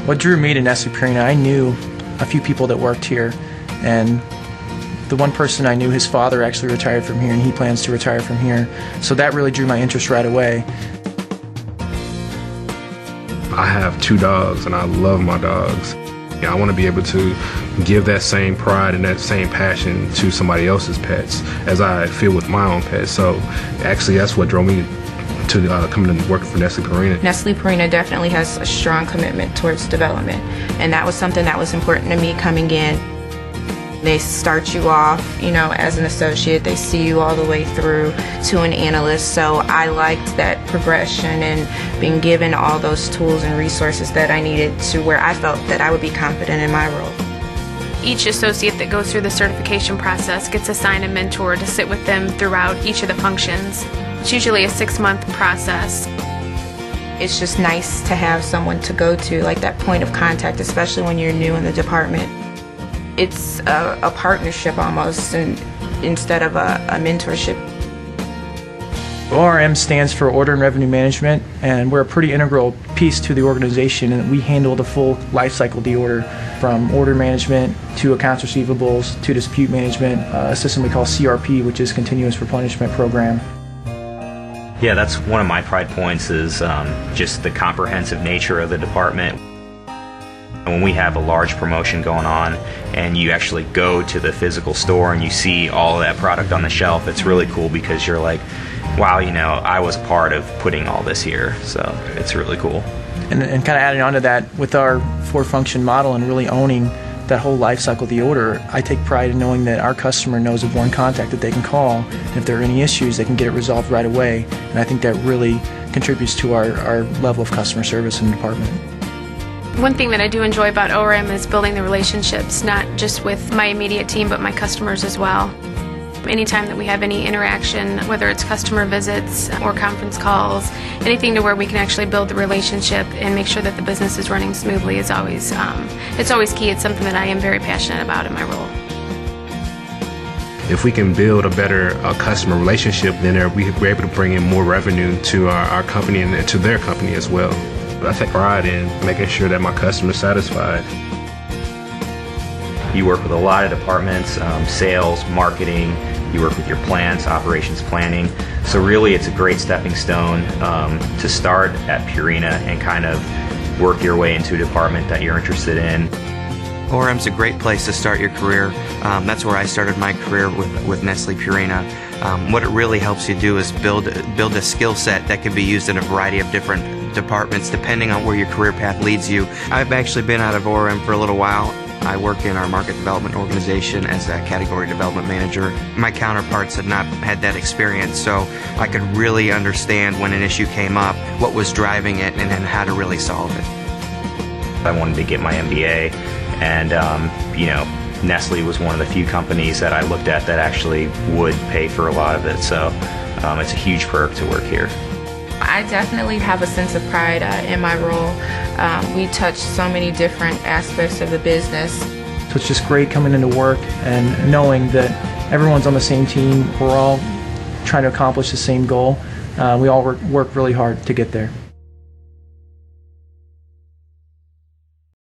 What drew me to Nestlé Purina, I knew a few people that worked here, and the one person I knew, his father actually retired from here, and he plans to retire from here. So that really drew my interest right away. I have 2 dogs, and I love my dogs. I want to be able to give that same pride and that same passion to somebody else's pets as I feel with my own pets. So actually that's what drove me to coming to work for Nestlé Purina. Nestlé Purina definitely has a strong commitment towards development, and that was something that was important to me coming in. They start you off, as an associate. They see you all the way through to an analyst. So I liked that progression and being given all those tools and resources that I needed to where I felt that I would be confident in my role. Each associate that goes through the certification process gets assigned a mentor to sit with them throughout each of the functions. It's usually a 6-month process. It's just nice to have someone to go to, like that point of contact, especially when you're new in the department. It's a partnership almost, instead of a mentorship. ORM stands for Order and Revenue Management, and we're a pretty integral piece to the organization, and we handle the full life cycle of the order, from order management to accounts receivables to dispute management, a system we call CRP, which is Continuous Replenishment Program. Yeah, that's one of my pride points is just the comprehensive nature of the department. When we have a large promotion going on and you actually go to the physical store and you see all of that product on the shelf, it's really cool because you're like, wow, I was part of putting all this here, so it's really cool. And kind of adding on to that, with our 4-function model and really owning that whole life cycle of the order, I take pride in knowing that our customer knows of one contact that they can call, and if there are any issues, they can get it resolved right away. And I think that really contributes to our level of customer service in the department. One thing that I do enjoy about ORM is building the relationships, not just with my immediate team, but my customers as well. Anytime that we have any interaction, whether it's customer visits or conference calls, anything to where we can actually build the relationship and make sure that the business is running smoothly is always, it's always key. It's something that I am very passionate about in my role. If we can build a better customer relationship, then we're able to bring in more revenue to our company and to their company as well. I take pride in making sure that my customer is satisfied. You work with a lot of departments, sales, marketing, you work with your plants, operations planning. So really it's a great stepping stone to start at Purina and kind of work your way into a department that you're interested in. ORM's a great place to start your career. That's where I started my career with Nestlé Purina. What it really helps you do is build a skill set that can be used in a variety of different departments depending on where your career path leads you. I've actually been out of ORM for a little while. I work in our market development organization as a category development manager. My counterparts had not had that experience, so I could really understand when an issue came up, what was driving it, and then how to really solve it. I wanted to get my MBA, and Nestlé was one of the few companies that I looked at that actually would pay for a lot of it, so it's a huge perk to work here. I definitely have a sense of pride in my role. We touch so many different aspects of the business. So it's just great coming into work and knowing that everyone's on the same team. We're all trying to accomplish the same goal. We all work really hard to get there.